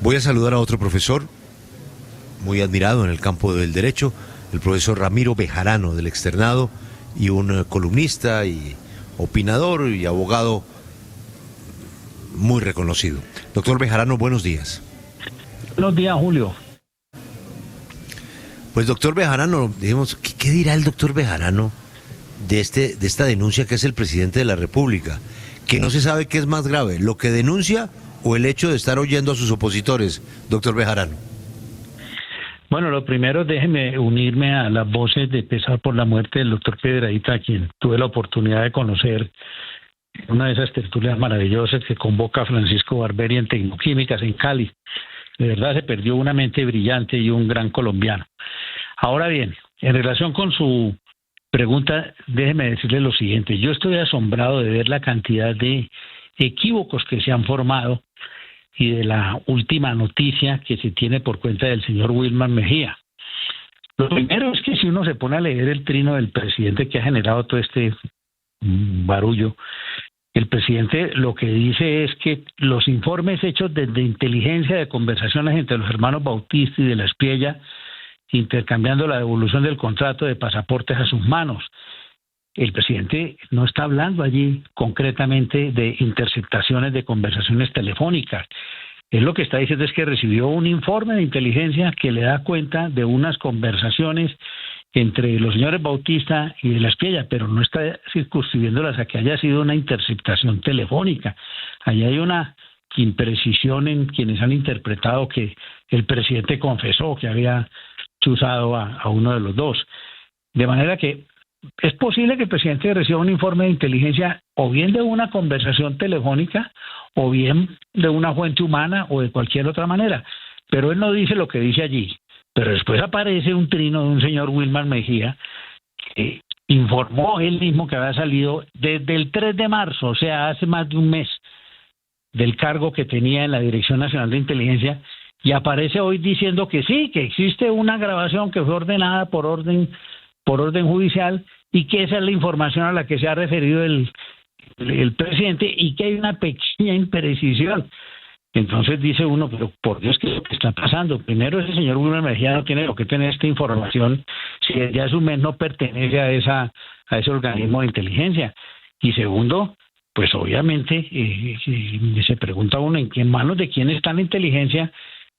Voy a saludar a otro profesor muy admirado en el campo del derecho, el profesor Ramiro Bejarano del Externado, y un columnista y opinador y abogado muy reconocido. Doctor Bejarano, buenos días. Buenos días, Julio. Pues doctor Bejarano, digamos, ¿qué dirá el doctor Bejarano de esta denuncia que es el presidente de la República? Que no se sabe qué es más grave, lo que denuncia o el hecho de estar oyendo a sus opositores, doctor Bejarano. Bueno, lo primero, déjeme unirme a las voces de pesar por la muerte del doctor Piedrahita, a quien tuve la oportunidad de conocer en una de esas tertulias maravillosas que convoca Francisco Barberi en Tecnoquímicas en Cali. De verdad se perdió una mente brillante y un gran colombiano. Ahora bien, en relación con su pregunta, déjeme decirle lo siguiente. Yo estoy asombrado de ver la cantidad de equívocos que se han formado y de la última noticia que se tiene por cuenta del señor Wilman Mejía. Lo primero es que si uno se pone a leer el trino del presidente que ha generado todo este barullo, el presidente lo que dice es que los informes hechos desde inteligencia de conversaciones entre los hermanos Bautista y de la Espriella, intercambiando la devolución del contrato de pasaportes a sus manos. El presidente no está hablando allí concretamente de interceptaciones de conversaciones telefónicas. Él lo que está diciendo es que recibió un informe de inteligencia que le da cuenta de unas conversaciones entre los señores Bautista y de la Espriella, pero no está circunscribiéndolas a que haya sido una interceptación telefónica. Allí hay una imprecisión en quienes han interpretado que el presidente confesó que había chuzado a uno de los dos. De manera que es posible que el presidente reciba un informe de inteligencia o bien de una conversación telefónica o bien de una fuente humana o de cualquier otra manera, pero él no dice lo que dice allí. Pero después aparece un trino de un señor Wilman Mejía que informó él mismo que había salido desde el 3 de marzo, o sea, hace más de un mes, del cargo que tenía en la Dirección Nacional de Inteligencia, y aparece hoy diciendo que sí, que existe una grabación que fue ordenada por orden judicial y que esa es la información a la que se ha referido el presidente y que hay una pequeña imprecisión. Entonces dice uno, pero por Dios, ¿qué es lo que está pasando? Primero, ese señor Wilman Mejía no tiene lo que tener esta información si ya su mes no pertenece a ese organismo de inteligencia. Y segundo, pues obviamente se pregunta uno en qué manos de quién está la inteligencia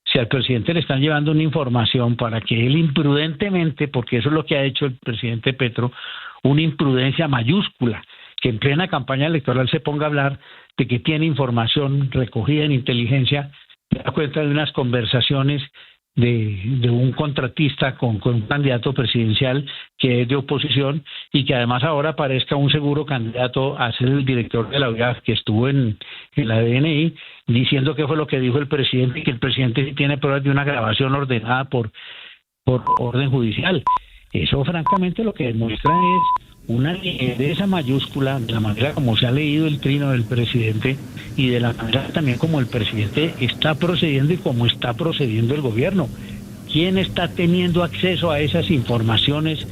si al presidente le están llevando una información para que él imprudentemente, porque eso es lo que ha hecho el presidente Petro, una imprudencia mayúscula, que en plena campaña electoral se ponga a hablar de que tiene información recogida en inteligencia, da cuenta de unas conversaciones de un contratista con un candidato presidencial que es de oposición y que además ahora aparezca un seguro candidato a ser el director de la UIAF que estuvo en la DNI diciendo qué fue lo que dijo el presidente y que el presidente sí tiene pruebas de una grabación ordenada por orden judicial. Eso francamente lo que demuestra es una ligereza mayúscula de la manera como se ha leído el trino del presidente y de la manera también como el presidente está procediendo y como está procediendo el gobierno. ¿Quién está teniendo acceso a esas informaciones?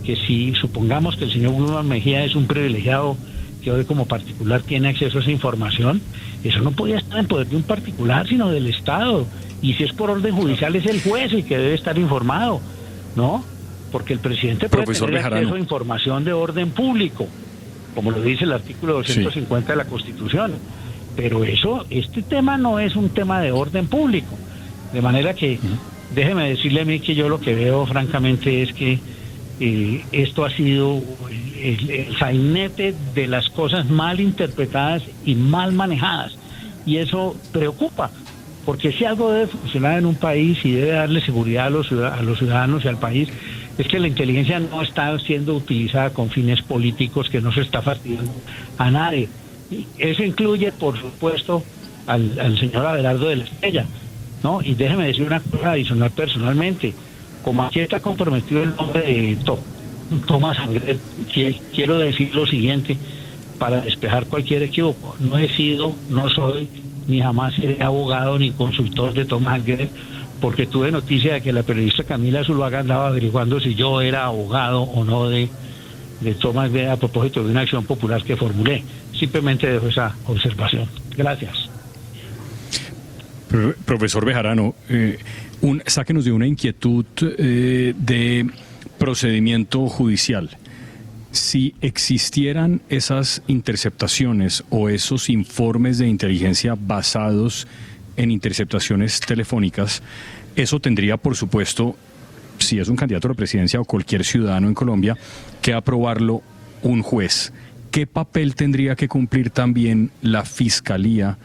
Que si supongamos que el señor Wilman Mejía es un privilegiado que hoy como particular tiene acceso a esa información, eso no podía estar en poder de un particular sino del Estado, y si es por orden judicial es el juez el que debe estar informado, ¿no? Porque el presidente puede tener acceso a información de orden público, como lo dice el artículo 250 de la Constitución. Pero este tema no es un tema de orden público. De manera que, déjeme decirle a mí que yo lo que veo francamente es que esto ha sido el sainete de las cosas mal interpretadas y mal manejadas. Y eso preocupa, porque si algo debe funcionar en un país y debe darle seguridad a los ciudadanos y al país, es que la inteligencia no está siendo utilizada con fines políticos, que no se está fastidiando a nadie. Y eso incluye, por supuesto, al señor Abelardo de la Espriella, ¿no? Y déjeme decir una cosa adicional personalmente. Como aquí está comprometido el nombre de Tomás Angret, quiero decir lo siguiente, para despejar cualquier equívoco. No he sido, no soy, ni jamás seré abogado ni consultor de Tomás Angret, porque tuve noticia de que la periodista Camila Zuluaga andaba averiguando si yo era abogado o no de Tomás Angret a propósito de una acción popular que formulé. Simplemente dejo esa observación. Gracias. Profesor Bejarano, sáquenos de una inquietud de procedimiento judicial. Si existieran esas interceptaciones o esos informes de inteligencia basados en interceptaciones telefónicas, eso tendría, por supuesto, si es un candidato a la presidencia o cualquier ciudadano en Colombia, que aprobarlo un juez. ¿Qué papel tendría que cumplir también la Fiscalía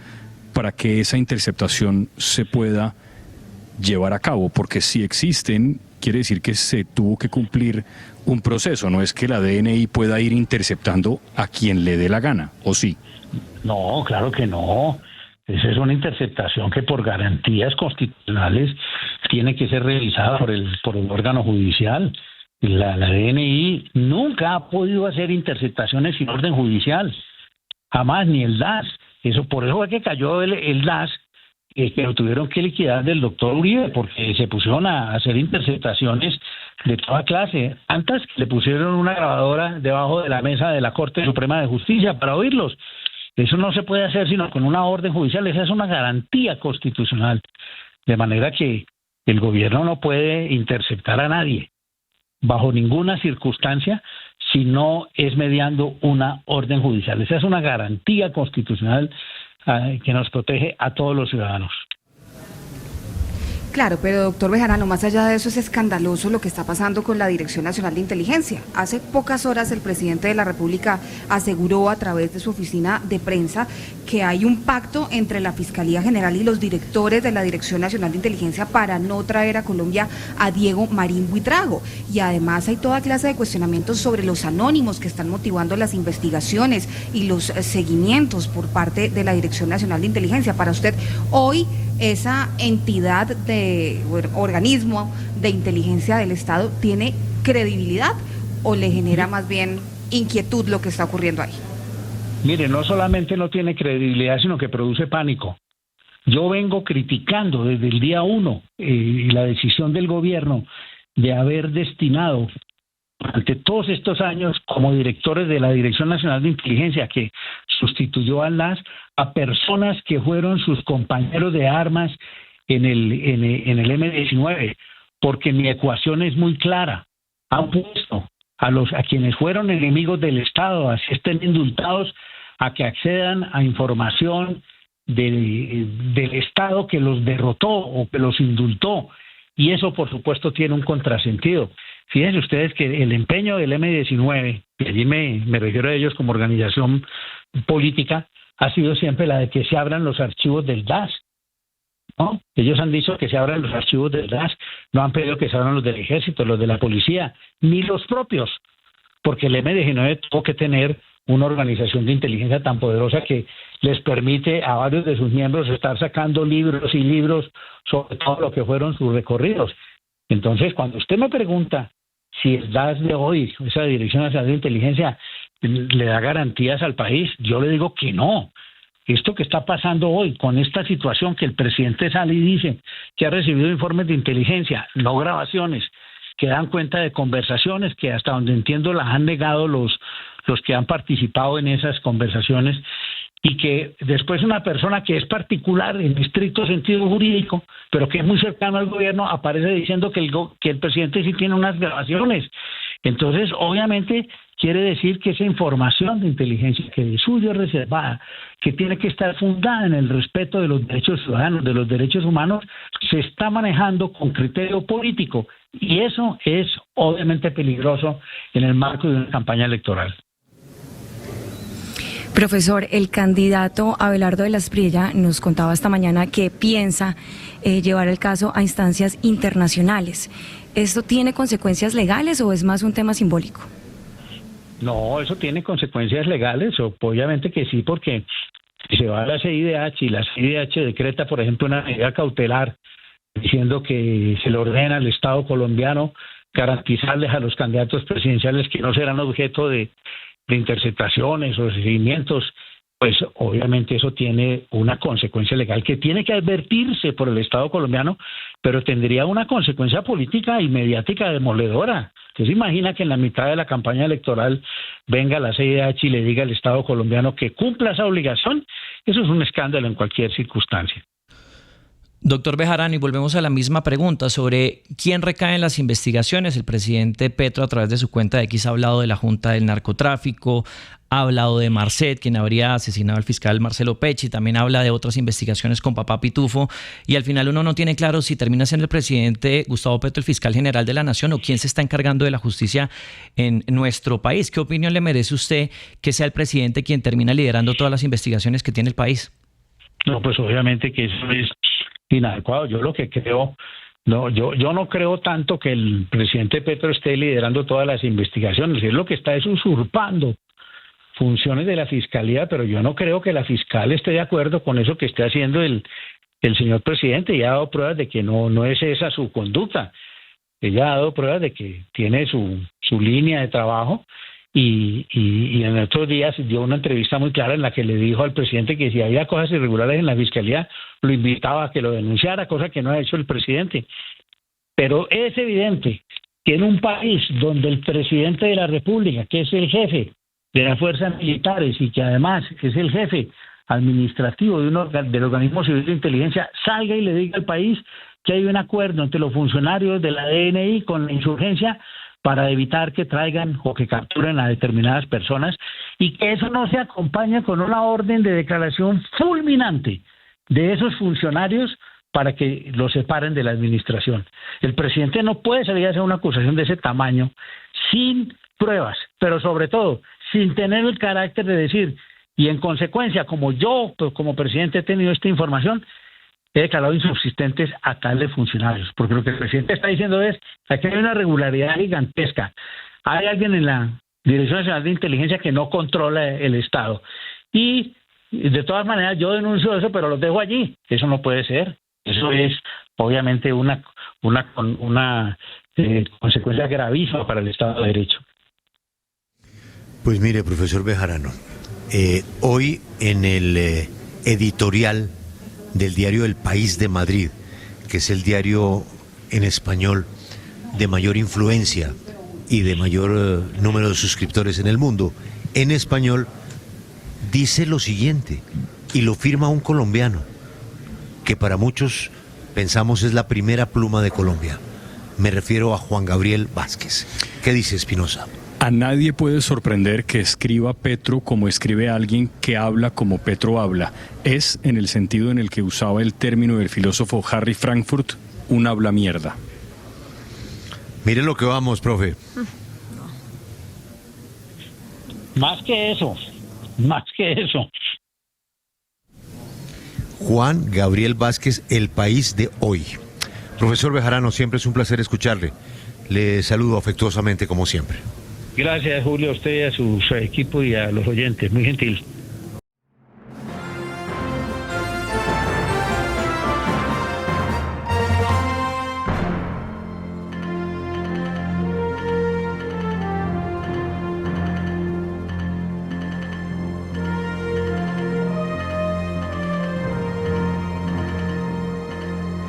para que esa interceptación se pueda llevar a cabo? Porque si existen, quiere decir que se tuvo que cumplir un proceso, no es que la DNI pueda ir interceptando a quien le dé la gana, ¿o sí? No, claro que no. Esa es una interceptación que por garantías constitucionales tiene que ser revisada por el órgano judicial. La DNI nunca ha podido hacer interceptaciones sin orden judicial, jamás, ni el DAS. Por eso fue que cayó el DAS, que lo tuvieron que liquidar del doctor Uribe, porque se pusieron a hacer interceptaciones de toda clase. Antes le pusieron una grabadora debajo de la mesa de la Corte Suprema de Justicia para oírlos. Eso no se puede hacer sino con una orden judicial. Esa es una garantía constitucional. De manera que el gobierno no puede interceptar a nadie bajo ninguna circunstancia si no es mediando una orden judicial. Esa es una garantía constitucional que nos protege a todos los ciudadanos. Claro, pero doctor Bejarano, más allá de eso es escandaloso lo que está pasando con la Dirección Nacional de Inteligencia. Hace pocas horas el presidente de la República aseguró a través de su oficina de prensa que hay un pacto entre la Fiscalía General y los directores de la Dirección Nacional de Inteligencia para no traer a Colombia a Diego Marín Buitrago. Y además hay toda clase de cuestionamientos sobre los anónimos que están motivando las investigaciones y los seguimientos por parte de la Dirección Nacional de Inteligencia. Para usted, hoy esa entidad organismo de inteligencia del Estado tiene credibilidad o le genera más bien inquietud lo que está ocurriendo ahí? Mire, no solamente no tiene credibilidad, sino que produce pánico. Yo vengo criticando desde el día 1 la decisión del gobierno de haber destinado durante todos estos años como directores de la Dirección Nacional de Inteligencia, que sustituyó al NAS, a personas que fueron sus compañeros de armas en el M-19, porque mi ecuación es muy clara. Han puesto a quienes fueron enemigos del Estado, así estén indultados, a que accedan a información del Estado que los derrotó o que los indultó. Y eso, por supuesto, tiene un contrasentido. Fíjense ustedes que el empeño del M-19, y allí me refiero a ellos como organización política, ha sido siempre la de que se abran los archivos del DAS. ¿No? Ellos han dicho que se abran los archivos del DAS, no han pedido que se abran los del Ejército, los de la Policía, ni los propios, porque el M-19 tuvo que tener una organización de inteligencia tan poderosa que les permite a varios de sus miembros estar sacando libros y libros sobre todo lo que fueron sus recorridos. Entonces, cuando usted me pregunta si el DAS de hoy, esa Dirección Nacional de Inteligencia, le da garantías al país, yo le digo que no. Esto que está pasando hoy, con esta situación que el presidente sale y dice que ha recibido informes de inteligencia, no grabaciones, que dan cuenta de conversaciones que hasta donde entiendo las han negado los que han participado en esas conversaciones, y que después una persona que es particular en estricto sentido jurídico, pero que es muy cercano al gobierno, aparece diciendo que el presidente sí tiene unas grabaciones. Entonces, obviamente, quiere decir que esa información de inteligencia que de suyo es reservada, que tiene que estar fundada en el respeto de los derechos ciudadanos, de los derechos humanos, se está manejando con criterio político, y eso es obviamente peligroso en el marco de una campaña electoral. Profesor, el candidato Abelardo de la Espriella nos contaba esta mañana que piensa llevar el caso a instancias internacionales. ¿Esto tiene consecuencias legales o es más un tema simbólico? No, eso tiene consecuencias legales, obviamente que sí, porque si se va a la CIDH y la CIDH decreta, por ejemplo, una medida cautelar diciendo que se le ordena al Estado colombiano garantizarles a los candidatos presidenciales que no serán objeto de interceptaciones o seguimientos, pues obviamente eso tiene una consecuencia legal que tiene que advertirse por el Estado colombiano, pero tendría una consecuencia política y mediática demoledora. ¿Usted se imagina que en la mitad de la campaña electoral venga la CIDH y le diga al Estado colombiano que cumpla esa obligación? Eso es un escándalo en cualquier circunstancia. Doctor Bejarano, y volvemos a la misma pregunta sobre quién recae en las investigaciones. El presidente Petro, a través de su cuenta de X, ha hablado de la Junta del Narcotráfico, ha hablado de Marcet, quien habría asesinado al fiscal Marcelo Pecci, también habla de otras investigaciones con Papá Pitufo, y al final uno no tiene claro si termina siendo el presidente Gustavo Petro el fiscal general de la Nación o quién se está encargando de la justicia en nuestro país. ¿Qué opinión le merece usted que sea el presidente quien termina liderando todas las investigaciones que tiene el país? No, pues obviamente que eso es inadecuado. Yo lo que creo, yo no creo tanto que el presidente Petro esté liderando todas las investigaciones. Él lo que está es usurpando funciones de la fiscalía, pero yo no creo que la fiscal esté de acuerdo con eso que esté haciendo el señor presidente, y ha dado pruebas de que no es esa su conducta. Ella ha dado pruebas de que tiene su línea de trabajo. Y en estos días dio una entrevista muy clara en la que le dijo al presidente que si había cosas irregulares en la fiscalía, lo invitaba a que lo denunciara, cosa que no ha hecho el presidente. Pero es evidente que en un país donde el presidente de la República, que es el jefe de las fuerzas militares y que además es el jefe administrativo del organismo civil de inteligencia, salga y le diga al país que hay un acuerdo entre los funcionarios de la DNI con la insurgencia para evitar que traigan o que capturen a determinadas personas, y que eso no se acompañe con una orden de declaración fulminante de esos funcionarios para que los separen de la administración. El presidente no puede salir a hacer una acusación de ese tamaño sin pruebas, pero sobre todo sin tener el carácter de decir, y en consecuencia, como yo como presidente he tenido esta información, he declarado insubsistentes a tales funcionarios, porque lo que el presidente está diciendo es que aquí hay una irregularidad gigantesca. Hay alguien en la Dirección Nacional de Inteligencia que no controla el Estado. Y de todas maneras yo denuncio eso, pero los dejo allí. Eso no puede ser. Eso es obviamente una consecuencia gravísima para el Estado de Derecho. Pues mire, profesor Bejarano, hoy en el editorial del diario El País de Madrid, que es el diario en español de mayor influencia y de mayor número de suscriptores en el mundo, en español, dice lo siguiente, y lo firma un colombiano, que para muchos pensamos es la primera pluma de Colombia. Me refiero a Juan Gabriel Vázquez. ¿Qué dice Espinosa? A nadie puede sorprender que escriba Petro como escribe alguien que habla como Petro habla. Es, en el sentido en el que usaba el término del filósofo Harry Frankfurt, un habla mierda. Mire lo que vamos, profe. Más que eso. Juan Gabriel Vázquez, El País de hoy. Profesor Bejarano, siempre es un placer escucharle. Le saludo afectuosamente como siempre. Gracias, Julio, a usted, a su equipo y a los oyentes. Muy gentil.